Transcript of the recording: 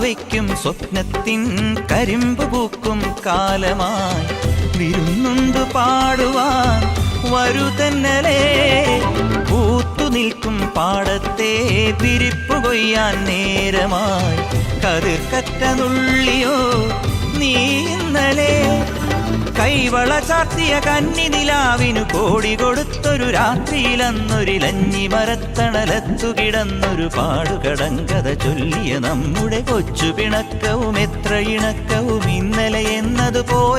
വയ്ക്കും സ്വപ്നത്തിൻ കരിമ്പ് പൂക്കും കാലമായി വിരുന്നുണ്ട് പാടുവാൻ വരുതന്നലേ പൂത്തു നിൽക്കും പാടത്തെ പിരിപ്പു കൊയ്യാൻ നേരമായി കതിർക്കറ്റ നുള്ളിയോ നീ ഇന്നലെ കൈവള ചാർത്തിയ കന്നി നിലാവിനു കോടി കൊടുത്തൊരു രാത്രിയിലന്നൊരിലഞ്ഞി മരത്തണലത്തു കിടന്നൊരു പാടുകടങ്കഥ ചൊല്ലിയ നമ്മുടെ കൊച്ചു പിണക്കവും എത്ര ഇണക്കവും ഇന്നലെ എന്നതുപോലെ